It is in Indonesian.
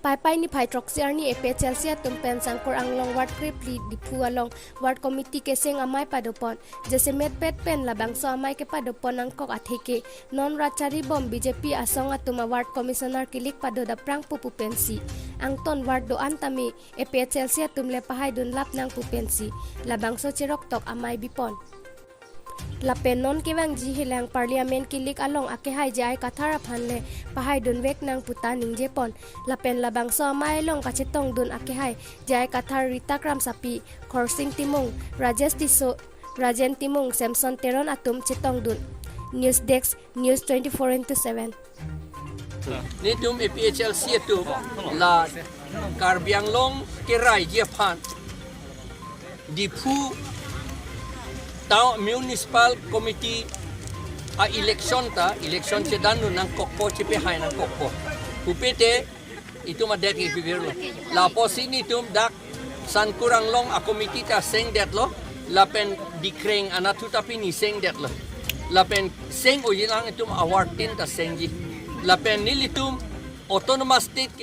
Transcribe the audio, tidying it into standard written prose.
Pai niphai throksi arni APhlc atum pensangkor anglong ward krephli diphu along ward committee keseng amai padopon jasemet pen labangso amai kepadopon angkok athe non Chari bom BJP Asong atum ward commissioner kilik pado daprang pupensi angton ward doan tame APhlc atumle pahai dun lap nang pupensi labangso cherok tok amai bipon lapen non kevang ji hilang parliamen kilik along akehai jai kathara phanle pahai dun wek nang puta ning jepon lapen labangso amai long kachetong dun akehai jai kathar rita kram sapi khorsing timung Rajesh Tisso Rajen timung Samson teron atum chetong dun news desk news 24/7 ni tum APhlc tu la karbiang long kerai jepan diphu tao municipal committee a election sedan nang kokpo cipe hai nang kokpo upete itu madet ki bibirlo la posini tum dak san kurang long a committee ta seng det lo lapen dikreng anatu tapi ni seng det lo lapen seng ujilang itum award tin ta sengji lapen nilitum autonomous state